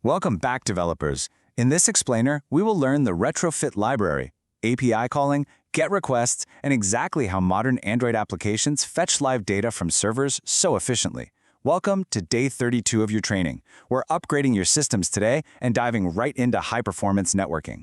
Welcome back, developers. In this explainer, we will learn the Retrofit library, API calling, GET requests, and exactly how modern Android applications fetch live data from servers so efficiently. Welcome to day 32 of your training. We're upgrading your systems today and diving right into high-performance networking.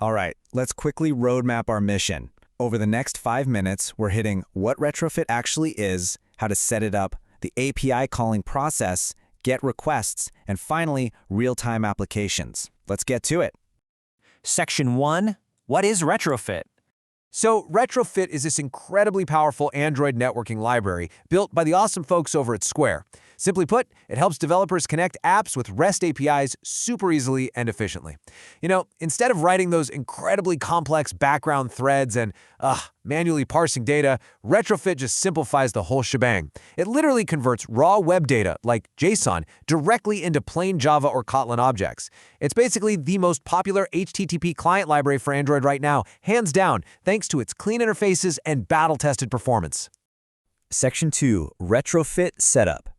All right, let's quickly roadmap our mission. Over the next 5 minutes, we're hitting what Retrofit actually is, how to set it up, the API calling process, GET requests, and finally, real-time applications. Let's get to it. Section 1, what is Retrofit? So Retrofit is this incredibly powerful Android networking library built by the awesome folks over at Square. Simply put, it helps developers connect apps with REST APIs super easily and efficiently. Instead of writing those incredibly complex background threads and manually parsing data, Retrofit just simplifies the whole shebang. It literally converts raw web data, like JSON, directly into plain Java or Kotlin objects. It's basically the most popular HTTP client library for Android right now, hands down, thanks to its clean interfaces and battle-tested performance. Section 2, Retrofit Setup.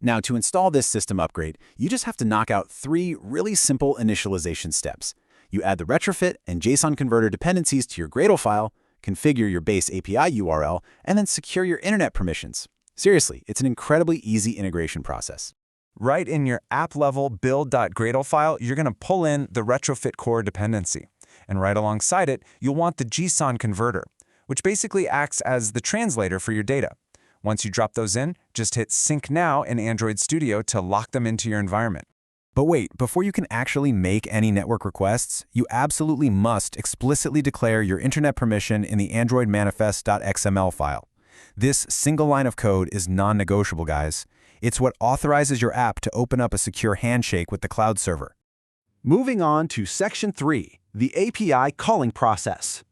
Now, to install this system upgrade, you just have to knock out 3 really simple initialization steps. You add the Retrofit and JSON converter dependencies to your Gradle file, configure your base API URL, and then secure your internet permissions. Seriously, it's an incredibly easy integration process. Right in your app-level build.gradle file, you're going to pull in the Retrofit core dependency. And right alongside it, you'll want the JSON converter, which basically acts as the translator for your data. Once you drop those in, just hit Sync Now in Android Studio to lock them into your environment. But wait, before you can actually make any network requests, you absolutely must explicitly declare your internet permission in the Android manifest.xml file. This single line of code is non-negotiable, guys. It's what authorizes your app to open up a secure handshake with the cloud server. Moving on to Section 3, the API calling process.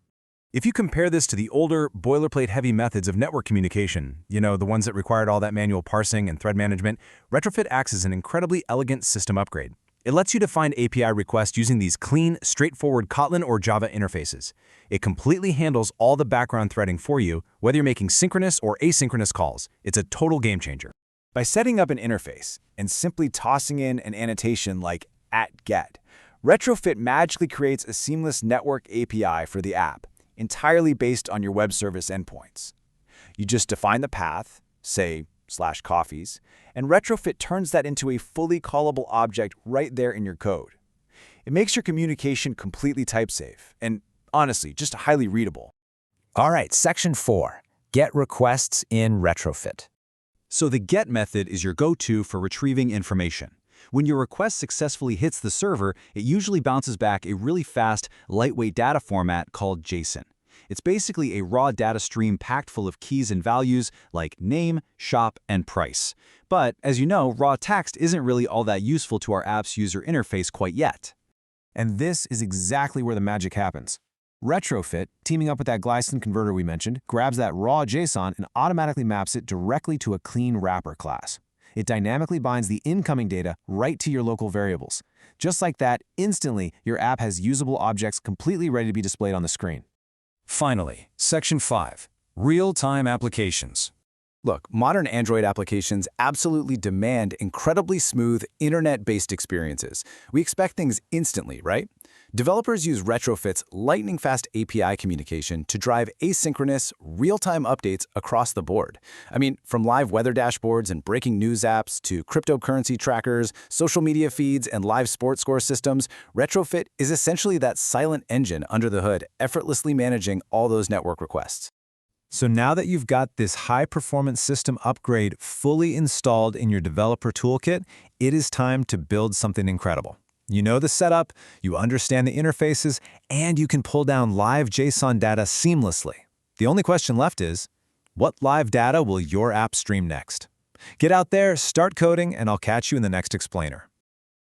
If you compare this to the older, boilerplate-heavy methods of network communication, the ones that required all that manual parsing and thread management, Retrofit acts as an incredibly elegant system upgrade. It lets you define API requests using these clean, straightforward Kotlin or Java interfaces. It completely handles all the background threading for you, whether you're making synchronous or asynchronous calls. It's a total game changer. By setting up an interface and simply tossing in an annotation like @get, Retrofit magically creates a seamless network API for the app, entirely based on your web service endpoints. You just define the path, say /coffees, and Retrofit turns that into a fully callable object right there in your code. It makes your communication completely type-safe and, honestly, just highly readable. All right, Section 4, GET requests in Retrofit. So the GET method is your go-to for retrieving information. When your request successfully hits the server, it usually bounces back a really fast, lightweight data format called JSON. It's basically a raw data stream packed full of keys and values like name, shop, and price. But as you know, raw text isn't really all that useful to our app's user interface quite yet. And this is exactly where the magic happens. Retrofit, teaming up with that glycine converter we mentioned, grabs that raw JSON and automatically maps it directly to a clean wrapper class. It dynamically binds the incoming data right to your local variables. Just like that, instantly, your app has usable objects completely ready to be displayed on the screen. Finally, Section 5, Real-Time Applications. Look, modern Android applications absolutely demand incredibly smooth, internet-based experiences. We expect things instantly, right? Developers use Retrofit's lightning-fast API communication to drive asynchronous, real-time updates across the board. From live weather dashboards and breaking news apps to cryptocurrency trackers, social media feeds, and live sports score systems, Retrofit is essentially that silent engine under the hood, effortlessly managing all those network requests. So now that you've got this high-performance system upgrade fully installed in your developer toolkit, it is time to build something incredible. You know the setup, you understand the interfaces, and you can pull down live JSON data seamlessly. The only question left is, what live data will your app stream next? Get out there, start coding, and I'll catch you in the next explainer.